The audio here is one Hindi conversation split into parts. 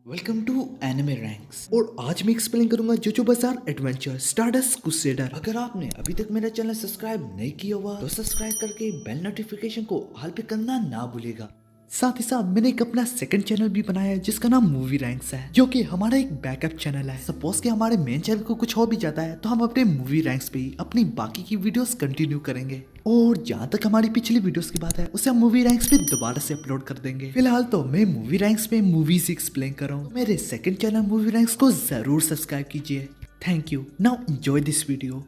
वेलकम टू एनिमे रैंक्स और आज मैं एक्सप्लेन करूंगा जोजो बाजार एडवेंचर स्टारडस्ट क्रूसेडर। अगर आपने अभी तक मेरा चैनल सब्सक्राइब नहीं किया हुआ तो सब्सक्राइब करके बेल नोटिफिकेशन को ऑल पे करना ना भूलेगा। साथ ही साथ मैंने एक अपना सेकंड चैनल भी बनाया है जिसका नाम मूवी रैंक्स है, जो कि हमारा एक बैकअप चैनल है। सपोज कि हमारे मेन चैनल को कुछ हो भी जाता है तो हम अपने मूवी रैंक्स पे ही अपनी बाकी की वीडियोस कंटिन्यू करेंगे। और जहाँ तक हमारी पिछली वीडियोस की बात है उसे हम मूवी रैंक्स पे दोबारा से अपलोड कर देंगे। फिलहाल तो मैं मूवी रैंक्स पे मूवीज एक्सप्लेन कर रहा हूँ। मेरे सेकंड चैनल मूवी रैंक्स को जरूर सब्सक्राइब कीजिए। Thank you. Now enjoy this video.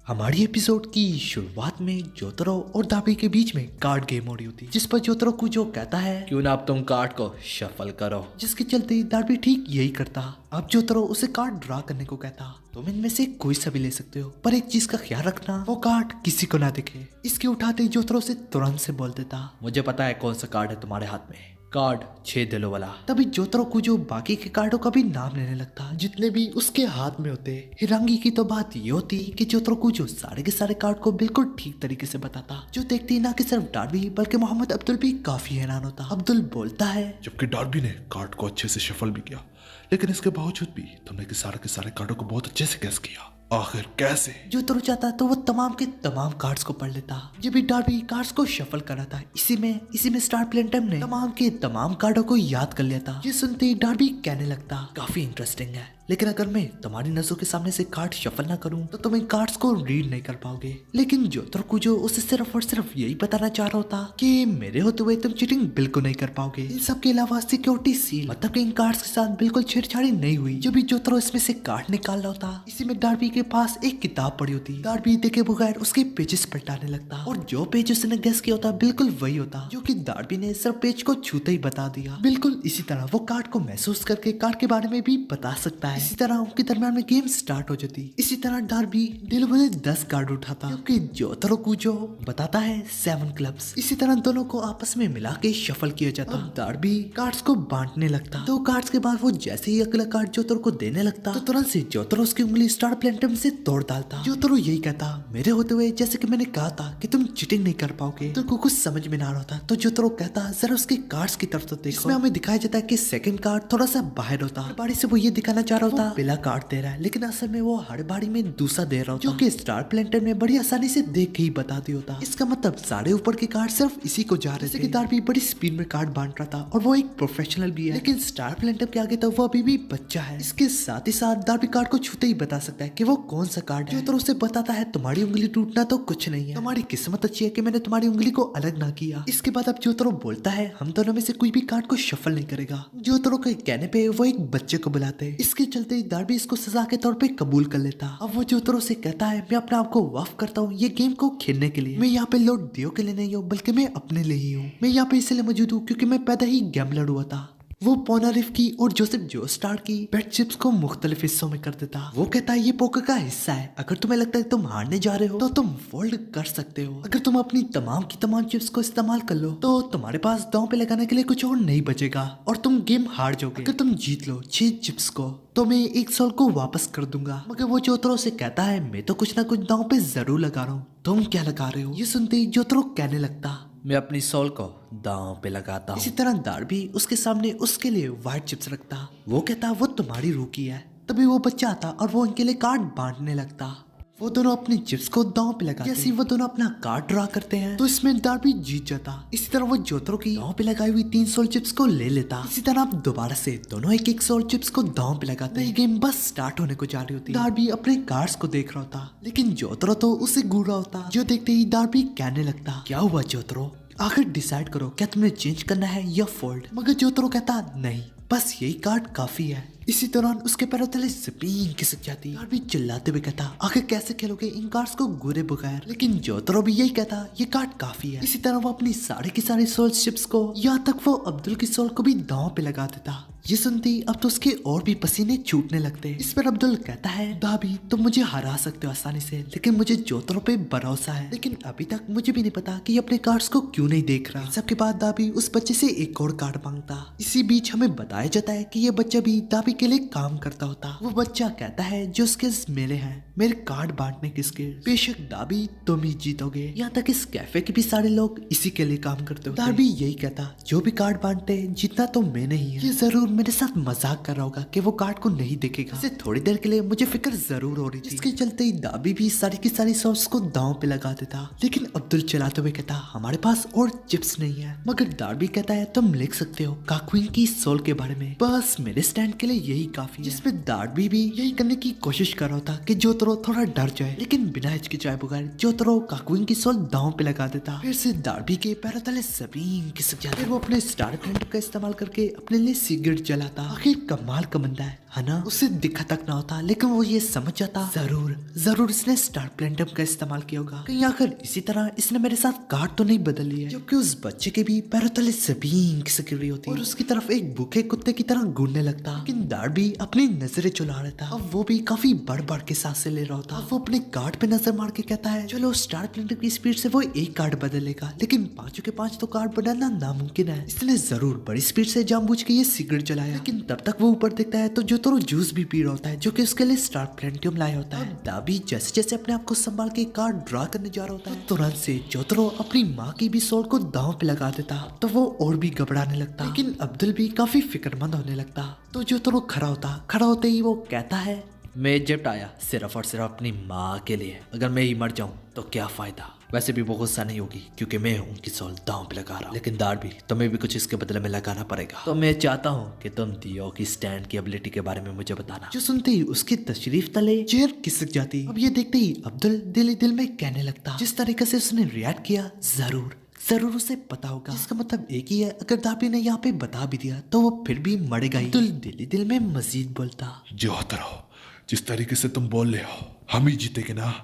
हमारी एपिसोड की शुरुआत में जोतरो और दाबी के बीच में कार्ड गेम हो रही होती है, जिस पर जोतरो कुजो कहता है क्यों ना अब तुम कार्ड को शफल करो, जिसके चलते दाबी ठीक यही करता। अब जोतरो उसे कार्ड ड्रा करने को कहता। तुम इनमें से कोई सा भी ले सकते हो, पर एक चीज का ख्याल रखना, वो कार्ड किसी को ना दिखे। इसके उठाते ही जोतरो से तुरंत से बोल देता, मुझे पता है कौन सा कार्ड है तुम्हारे हाथ में, कार्ड 6 दिलों वाला। तभी जोतरो कुजो बाकी के कार्डों का भी नाम लेने लगता जितने भी उसके हाथ में होते। हिरंगी की तो बात ये होती कि जोतरो कुजो सारे के सारे कार्ड को बिल्कुल ठीक तरीके से बताता, जो देखती ना कि सिर्फ डार्बी बल्कि मोहम्मद अब्दुल भी काफी हैरान होता। अब्दुल बोलता है, जबकि डार्बी ने कार्ड को अच्छे से शफल भी किया, लेकिन इसके बावजूद भी तुमने के सारे कार्डों को बहुत अच्छे से गैस किया, आखिर कैसे? जोतरो चाहता तो वो तमाम के तमाम कार्ड्स को पढ़ लेता। जब भी डार्बी कार्ड्स को शफल करा था, इसी में स्टार प्लेटम ने तमाम के तमाम कार्डों को याद कर लिया था। ये सुनते ही डार्बी कहने लगता, काफी इंटरेस्टिंग है, लेकिन अगर मैं तुम्हारी नजरों के सामने से कार्ड शफल ना करूं तो तुम इन कार्ड्स को रीड नहीं कर पाओगे। लेकिन जोतरो कुजो उसे सिर्फ और सिर्फ यही बताना चाह रहा होता कि मेरे होते हुए तुम चीटिंग बिल्कुल नहीं कर पाओगे। इन सब के अलावा सिक्योरिटी सील, मतलब कि इन कार्ड्स के साथ बिल्कुल छेड़छाड़ी नहीं हुई। जब भी जोतरो इसमें से कार्ड निकाल रहा होता, इसी में डार्बी के पास एक किताब पड़ी होती। डार्बी देखे बगैर उसके पेजेस पलटाने लगता और जो पेज उसने गेस किया होता बिल्कुल वही होता, जो कि डार्बी ने सिर्फ पेज को छूते ही बता दिया। बिल्कुल इसी तरह वो कार्ड को महसूस करके कार्ड के बारे में भी बता सकता है। इसी तरह उनके दरमियान में गेम स्टार्ट हो जाती। इसी तरह डार्बी दिल भरे 10 कार्ड उठाता, क्योंकि जोतरो कुजो बताता है 7 क्लब्स। इसी तरह दोनों को आपस में मिला के शफल किया जाता। डार्बी कार्ड्स को बांटने लगता। 2 कार्ड्स के बाद वो जैसे ही अगला कार्ड जोतरो को देने लगता तो तुरंत से जोतरो उसकी उंगली स्टार प्लेटम से तोड़ डालता। जोतरो यही कहता, मेरे होते हुए जैसे कि मैंने कहा था कि तुम चीटिंग नहीं कर पाओगे। तुमको कुछ समझ में ना होता तो जोतरो कहता, जरा उसके कार्ड्स की तरफ तो देखो। इसमें हमें दिखाया जाता है कि सेकंड कार्ड थोड़ा सा बाहर होता। हर बारी से वो ये दिखाना चाह रहा होता पहला कार्ड दे रहा है, लेकिन असल में वो हर बारी में दूसरा दे रहा होता, जो कि स्टार प्लेटम में बड़ी आसानी से देख के ही बता दिया होता। इसका मतलब सारे ऊपर के कार्ड सिर्फ इसी को जा रहे थे। डार्बी बड़ी स्पीड में कार्ड बांट रहा था और वो एक प्रोफेशनल भी है, लेकिन स्टार प्लेटम के आगे तो वो अभी भी बच्चा है। इसके साथ ही साथ डार्बी कार्ड को छूते ही बता सकता है कि वो कौन सा कार्ड है। तो उसे बताता है, तुम्हारी उंगली टूटना तो कुछ नहीं है, तुम्हारी किस्मत अच्छी है कि मैंने तुम्हारी उंगली को अलग ना किया। इसके बाद अब जोतरो बोलता है, हम दोनों में से कोई भी कार्ड को शफल नहीं करेगा। जोतरो के कहने पे वो एक बच्चे को बुलाते। इसके चलते डार्बी इसको सजा के तौर पे कबूल कर लेता। अब वो जोतरो से कहता है, मैं अपने आप को वाफ करता हूँ ये गेम को खेलने के लिए। मैं यहाँ पे लॉर्ड दियो के लिए नहीं हूँ, बल्कि मैं अपने लिए ही हूँ। मैं यहाँ पे इसलिए मौजूद हूँ क्योंकि मैं पैदा ही गैम्बलर हुआ था। वो पोनारिफ की और जोसेफ जोस्टार की बेट चिप्स को मुख्तलिफ हिस्सों में कर देता। वो कहता है, ये पोकर का हिस्सा है, अगर तुम्हें लगता है तुम हारने जा रहे हो तो तुम फोल्ड कर सकते हो। अगर तुम अपनी तमाम की तमाम चिप्स को इस्तेमाल कर लो तो तुम्हारे पास दांव पे लगाने के लिए कुछ और नहीं बचेगा और तुम गेम हार जाओगे। अगर तुम जीत लो 6 चिप्स को तो मैं 1 सोल को वापस कर दूंगा। मगर वो जोतरो से कहता है, मैं तो कुछ ना कुछ दांव पे जरूर लगा रहा हूँ, तुम क्या लगा रहे हो? ये सुनते ही जोतरो कहने लगता, मैं अपनी सोल को दांव पे लगाता हूँ। इसी तरह डार्बी उसके सामने उसके लिए व्हाइट चिप्स रखता। वो कहता, वो तुम्हारी रूह की है। तभी वो बच्चा आता और वो उनके लिए कार्ड बांटने लगता। वो दोनों अपनी चिप्स को दांव पे लगाते। जैसे वो दोनों अपना कार्ड ड्रा करते हैं तो इसमें डार्बी जीत जाता। इसी तरह वो जोतरो की दांव पे लगाई हुई 3 सोल चिप्स को ले लेता। इसी तरह आप दोबारा से दोनों एक सोल चिप्स को दांव पे लगाते। ये गेम बस स्टार्ट होने को जा रही होती। डार्बी अपने कार्ड्स को देख रहा होता, लेकिन जोतरो तो उसे घूर रहा होता। जो देखते ही डार्बी कहने लगता, क्या हुआ जोतरो, आखिर डिसाइड करो क्या तुमने चेंज करना है या फोल्ड। मगर जोतरो कहता, नहीं, बस यही कार्ड काफी है। इसी दौरान उसके पैरों तले जमीन खिसक जाती। डार्बी चिल्लाते हुए कहता, आखिर कैसे खेलोगे इन कार्ड्स को घूरे बगैर। लेकिन जोतरो भी यही कहता, ये कार्ड काफी है। इसी तरह वो अपनी सारे की सारी सोल चिप्स को, यहाँ तक वो अब्दुल की सोल को भी दांव पे लगा देता। ये सुनती अब तो उसके और भी पसीने छूटने लगते। इस पर अब्दुल कहता है, दाबी तुम मुझे हरा सकते हो आसानी से, लेकिन मुझे जोतरो पे भरोसा है। लेकिन अभी तक मुझे भी नहीं पता कि ये अपने कार्ड्स को क्यों नहीं देख रहा। सबके बाद दाबी उस बच्चे से एक और कार्ड मांगता। इसी बीच हमें बताया जाता है कि ये बच्चा भी दाबी के लिए काम करता होता। वो बच्चा कहता है, जो उसके मेले हैं, मेरे कार्ड बांटने की स्किल। बेशक डार्बी तुम ही जीतोगे। यहाँ तक इस कैफे के भी सारे लोग इसी के लिए काम करते होते। डार्बी यही कहता, जो भी कार्ड बांटते जीतना तो मैं नहीं है। ये जरूर मेरे साथ मजाक कर रहा होगा कि वो कार्ड को नहीं देखेगा। इसे थोड़ी देर के लिए मुझे फिक्र जरूर हो रही थी। इसके चलते ही डार्बी भी सारी की सारी सॉस को दांव पे लगा देता। लेकिन अब्दुल चलाते हुए कहता, हमारे पास और चिप्स नहीं है। मगर डार्बी कहता है, तुम लिख सकते हो काक्विन की सोल के बारे में, बस मेरे स्टैंड के लिए यही काफी है। जिसपे डार्बी भी यही करने की कोशिश कर रहा था कि जोतरो थोड़ा डर जाए, लेकिन बिना हिचकिचाए बगैर जोतरो काक्विन की सोल दांव पे लगा देता। फिर से डार्बी के पैरों तले जमीन खिसक जाती। फिर वो अपने स्टार प्लेंटम का इस्तेमाल करके अपने लिए सिगरेट जलाता। आखिर कमाल का बंदा है ना। उसे दिखा तक ना होता, लेकिन वो ये समझ जाता जरूर इसने स्टार प्लेंटम का इस्तेमाल किया होगा। कहीं आखिर इसी तरह इसने मेरे साथ कार्ड तो नहीं बदल लिया। जबकि उस बच्चे के भी पैरों तले जमीन खिसक रही होती और उसकी तरफ एक भूखे कुत्ते की तरह घूरने लगता। लेकिन डार्बी अपनी नजरें चुला रहा था। अब वो भी काफी बढ़ के सांसें ले रहा होता। अब वो अपने कार्ड पे नजर मार के कहता है, चलो स्टार प्लेंटम की स्पीड से वो एक कार्ड बदलेगा, लेकिन पांचों के पांच तो कार्ड बदलना नामुमकिन है। इसने जरूर बड़ी स्पीड से जानबूझ के ये सिगरेट जलाया। लेकिन तब तक वो ऊपर देखता है तो जोतरो जूस भी पी रहा होता है, जो कि उसके लिए स्टार प्लेंटियम लाया होता है। डार्बी जैसे जैसे अपने आप को संभाल के कार्ड ड्रा करने जा रहा होता है, तुरंत से जोतरो अपनी माँ की भी सोल को दांव पे लगा देता। तो वो और भी घबराने लगता। लेकिन अब्दुल भी काफी फिक्रमंद होने लगता। तो जोतरो खड़ा होते ही वो कहता है, मैं इजिप्ट आया सिर्फ और सिर्फ अपनी माँ के लिए। अगर मैं ही मर जाऊं तो क्या फायदा। वैसे भी वो गुस्सा नहीं होगी क्योंकि मैं उनकी सोल दांव पे लगा रहा हूँ। लेकिन डार्बी तुम्हें भी कुछ इसके बदले में लगाना पड़ेगा। तो मैं चाहता हूँ कि तुम दियो की स्टैंड की एबिलिटी के बारे में मुझे बताना। जो सुनते ही उसकी तशरीफ तले चेयर खिसक जाती। अब ये देखते ही अब्दुल दिल ही दिल में कहने लगता, जिस तरीके से उसने रिएक्ट किया जरूर उसे पता होगा। इसका मतलब एक ही है, अगर डार्बी ने यहाँ पे बता भी दिया तो वो फिर भी मरेगा ही। दिल ही दिल में मजीद बोलता, जोतरो जिस तरीके से तुम बोल रहे हो हम ही जीतेंगे ना।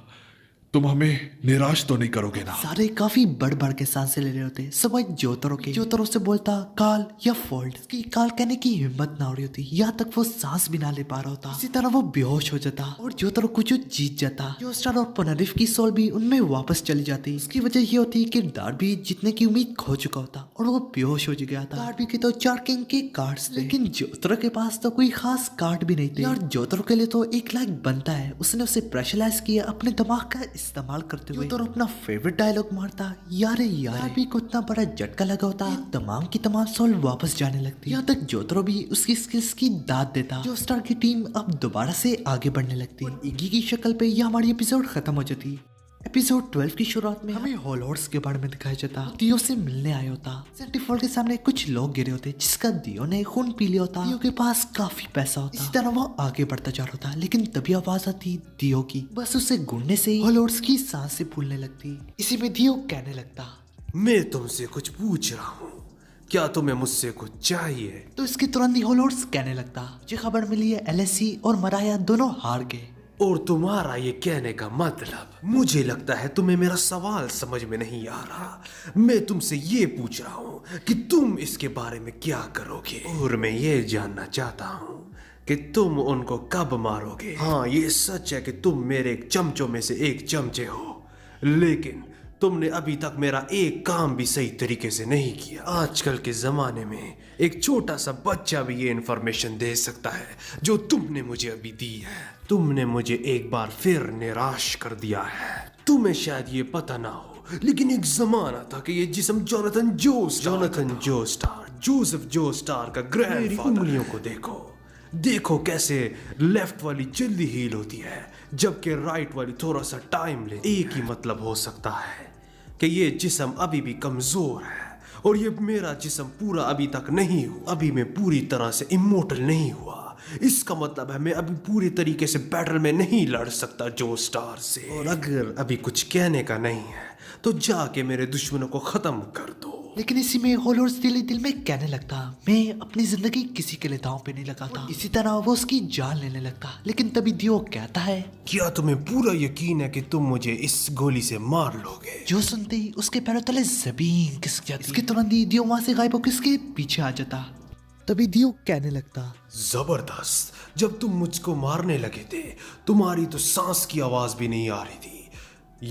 तुम हमें निराश तो नहीं करोगे ना। सारे काफी बढ़ के सांसें ले रहे होते सब जोतरो से बोलता काल या फोल्ड। इसकी काल कहने की हिम्मत ना हो रही होती, यहाँ तक वो सांस भी ना ले पा रहा होता। इसी तरह वो बेहोश हो जाता और जोतरो कुछ जीत जाता। जोस्टार और पुनरिफ की सोल भी उनमें वापस चली जाती। इसकी वजह ये होती कि डार्बी जीतने की उम्मीद खो चुका होता और वो बेहोश हो गया था। डार्बी के तो 4 किंग के कार्ड्स थे, लेकिन जोतरो के पास तो कोई खास कार्ड भी नहीं थे। यार जोतरो के लिए तो एक लाइक बनता है। उसने उसे प्रेशराइज किया अपने दिमाग का इस्तेमाल करते हुए। तो अपना फेवरेट डायलॉग मारता, यार भी को इतना बड़ा झटका लगा होता, तमाम की तमाम सोल वापस जाने लगती। यहाँ तक जोतरो भी उसकी स्किल्स की दाद देता। जो स्टार की टीम अब दोबारा से आगे बढ़ने लगती। इगी की शक्ल पे यह हमारी एपिसोड खत्म हो जाती। एपिसोड 12 की शुरुआत में हमें हॉलॉर्ड्स के बारे में दिखाया जाता। दियो से मिलने आया होता। सेंटीफॉल के सामने कुछ लोग गिरे होते जिसका दियो ने खून पी लिया होता। दियो के पास काफी पैसा होता। इसी तरह वो आगे बढ़ता जा रहा था, लेकिन तभी आवाज आती दियो की। बस उसे गुड़ने से हॉलॉर्ड्स की सांसें फूलने लगती। इसी में दियो कहने लगता, मैं तुमसे कुछ पूछ रहा हूँ, क्या तुम्हें मुझसे कुछ चाहिए? तो इसके तुरंत ही हॉलॉर्ड्स कहने लगता, मुझे खबर मिली है एलएससी और मराया दोनों हार गए। और तुम्हारा ये कहने का मतलब, मुझे लगता है तुम्हें मेरा सवाल समझ में नहीं आ रहा। मैं तुमसे ये पूछ रहा हूँ कि तुम इसके बारे में क्या करोगे, और मैं ये जानना चाहता हूँ कि तुम उनको कब मारोगे। हाँ, ये सच है कि तुम मेरे चमचों में से एक चमचे हो, लेकिन तुमने अभी तक मेरा एक काम भी सही तरीके से नहीं किया। आजकल के जमाने में एक छोटा सा बच्चा भी ये इन्फॉर्मेशन दे सकता है जो तुमने मुझे अभी दी है। तुमने मुझे एक बार फिर निराश कर दिया है। तुम्हें शायद ये पता ना हो, लेकिन एक जमाना था कि ये जिस्म जोनाथन जोस्टार जोसेफ जोस्टार का ग्रैंडफादर। उंगलियों को देखो कैसे लेफ्ट वाली जल्दी हील होती है जबकि राइट वाली थोड़ा सा टाइम ले। एक ही मतलब हो सकता है कि ये जिस्म अभी भी कमजोर है और ये मेरा जिस्म पूरा अभी तक नहीं हुआ। अभी मैं पूरी तरह से इमोर्टल नहीं हुआ। इसका मतलब है मैं अभी पूरी तरीके से बैटल में नहीं लड़ सकता जोस्टार से। और अगर अभी कुछ कहने का नहीं है तो जाके मेरे दुश्मनों को खत्म कर दो। लेकिन इसी में हॉलॉर्ड्स दिल में कहने लगता, मैं अपनी जिंदगी किसी के लिए दांव पे नहीं लगाता। इसी तरह वो उसकी जान लेने लगता। लेकिन तभी दियो कहता है, क्या तुम्हें पूरा यकीन है कि तुम मुझे इस गोली से मार लोगे? जो सुनते ही उसके पैरों तले जमीन खिसक जाती। इसके तुरंत ही दियो वहां से गायब होकर उसके पीछे आ जाता। तभी दियो कहने लगता, जबरदस्त, जब तुम मुझको मारने लगे थे तुम्हारी तो सांस की आवाज भी नहीं आ रही थी।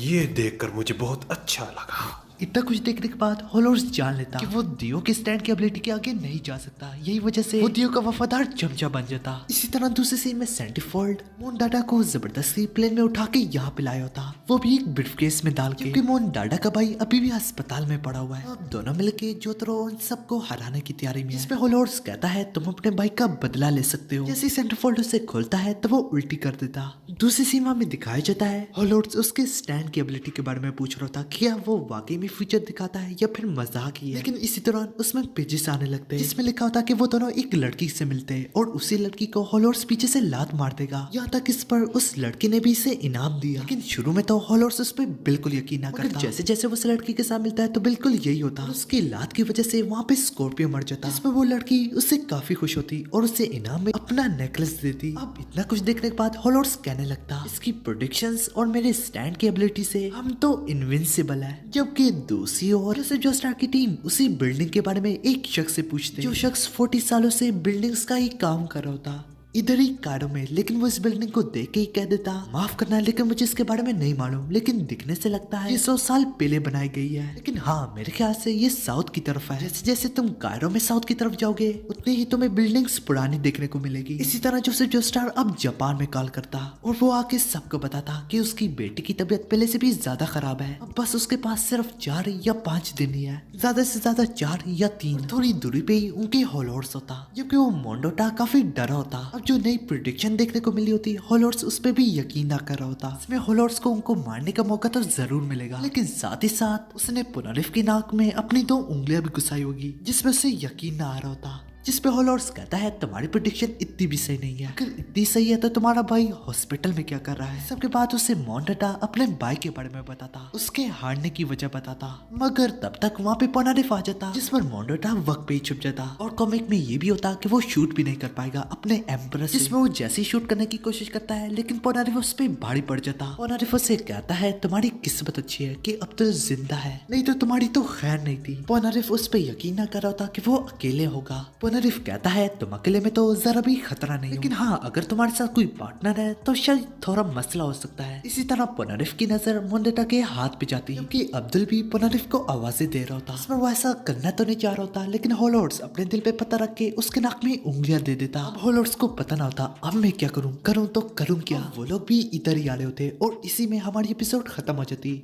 ये देखकर मुझे बहुत अच्छा लगा। इतना कुछ देखने के बाद होलोर्स जान लेता कि वो दियो के स्टैंड की एबिलिटी के आगे नहीं जा सकता। यही वजह से वो दियो का वफादार चमचा बन जाता। इसी तरह दूसरे सीन में सेंटीफोल्ड मोन डाडा को जबरदस्ती प्लेन में उठा के यहाँ पे लाया होता, वो भी एक ब्रीफकेस में डाल के, क्योंकि मोन डाडा का भाई अभी भी अस्पताल में पड़ा हुआ है। अब दोनों मिलके जोतरो उन सबको हराने की तैयारी में। इसमें होलोर्स कहता है तुम अपने भाई का बदला ले सकते हो। जैसे सेंटीफोल्ड उसे खोलता है तो वो उल्टी कर देता। दूसरी सीमा में दिखाया जाता है होलोर्स उसके स्टैंड की एबिलिटी के बारे में पूछ रहा था, क्या वो वाकई में फ्यूचर दिखाता है या फिर मजाक ही है। लेकिन इसी दौरान उसमें पेजेस आने लगते हैं जिसमें लिखा होता है कि वो दोनों एक लड़की से मिलते हैं और उसी लड़की को होलोर्स पीछे से लात मार देगा। यहाँ तक इस पर उस लड़की ने भी इसे इनाम दिया। लेकिन शुरू में तो होलोर्स उस पर बिल्कुल यकीन ना करता। जैसे जैसे वो उस लड़की के साथ मिलता है तो बिल्कुल यही होता। उसकी लात की वजह से वहाँ पे स्कॉर्पियो मर जाता, जिसमें वो लड़की उससे काफी खुश होती और उसे इनाम में अपना नेकलेस देती। अब इतना कुछ देखने के बाद होलोर्स कहने लगता, इसकी प्रेडिक्शंस और मेरे स्टैंड की एबिलिटी से हम तो इनविंसिबल है। जबकि दूसरी ओर जो स्टार की टीम उसी बिल्डिंग के बारे में एक शख्स से पूछते, जो शख्स 40 सालों से बिल्डिंग्स का ही काम कर रहा होता इधर ही कारों में। लेकिन वो इस बिल्डिंग को देख के ही कह देता, माफ करना लेकिन मुझे इसके बारे में नहीं मालूम, लेकिन दिखने से लगता है ये 100 साल पहले बनाई गई है। लेकिन हाँ, मेरे ख्याल से ये साउथ की तरफ है। जैसे जैसे तुम कायरो में साउथ की तरफ जाओगे उतनी ही तुम्हें बिल्डिंग्स पुरानी देखने को मिलेगी। इसी तरह जो स्टार अब जापान में कॉल करता और वो आके सबको बताता कि उसकी बेटी की तबीयत पहले से भी ज्यादा खराब है। अब बस उसके पास सिर्फ 4 या 5 दिन ही है, ज्यादा से ज्यादा 4 या 3। थोड़ी दूरी पे ही उनके होलोर्स होता, जबकि वो मोंडोटा काफी डरा होता। जो नई प्रेडिक्शन देखने को मिली होती, होलोर्स उस पे भी यकीन ना कर रहा होता। इसमें होलोर्स को उनको मारने का मौका तो जरूर मिलेगा, लेकिन साथ ही साथ उसने पुनरिफ की नाक में अपनी 2 उंगलियां भी घुसाई होगी, जिसमें उसे यकीन ना आ रहा होता। जिसपे होलोर्स कहता है तुम्हारी प्रेडिक्शन इतनी भी सही नहीं है, अगर इतनी सही है तो तुम्हारा भाई हॉस्पिटल में क्या कर रहा है। सबके बाद उसे मोंडाटा अपने भाई के बारे में बताता, उसके हारने की वजह बताता, मगर तब तक वहाँ पे पोनारिफ आ जाता, जिस पर मोंडाटा वक्त पे ही छुप जाता। और कॉमिक में ये भी होता कि वो शूट भी नहीं कर पाएगा अपने एम्परर से, जिसमें वो जैसे ही शूट करने की कोशिश करता है लेकिन पोनारिफ उस पर भारी पड़ जाता। पोनारिफ उसे कहता है तुम्हारी किस्मत अच्छी है कि अब तो जिंदा है, नहीं तो तुम्हारी तो खैर नहीं थी। पोनारिफ उस पर यकीन ना कर रहा था कि वो अकेले होगा। पोनारिफ कहता है तुम अकेले में तो जरा भी खतरा नहीं, लेकिन हाँ अगर तुम्हारे साथ कोई पार्टनर है तो शायद थोड़ा मसला हो सकता है। इसी तरह पोनारिफ की नजर मोंडेटा के हाथ पे जाती है, क्योंकि अब्दुल भी पोनारिफ को आवाजें दे रहा होता। इसमें वो ऐसा करना तो नहीं चाह रहा होता, लेकिन होलोर्स अपने दिल पे पता रख के उसके नाक में उंगलियां दे देता। अब होलोर्स को पता ना होता अब मैं क्या करूँ तो करूँ क्या। वो लोग भी इधर ही आ रहे होते और इसी में हमारी एपिसोड खत्म हो जाती।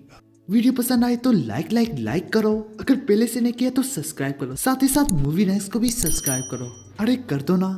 वीडियो पसंद आए तो लाइक करो, अगर पहले से नहीं किया तो सब्सक्राइब करो, साथ ही साथ मूवी नाइट्स को भी सब्सक्राइब करो। अरे कर दो ना।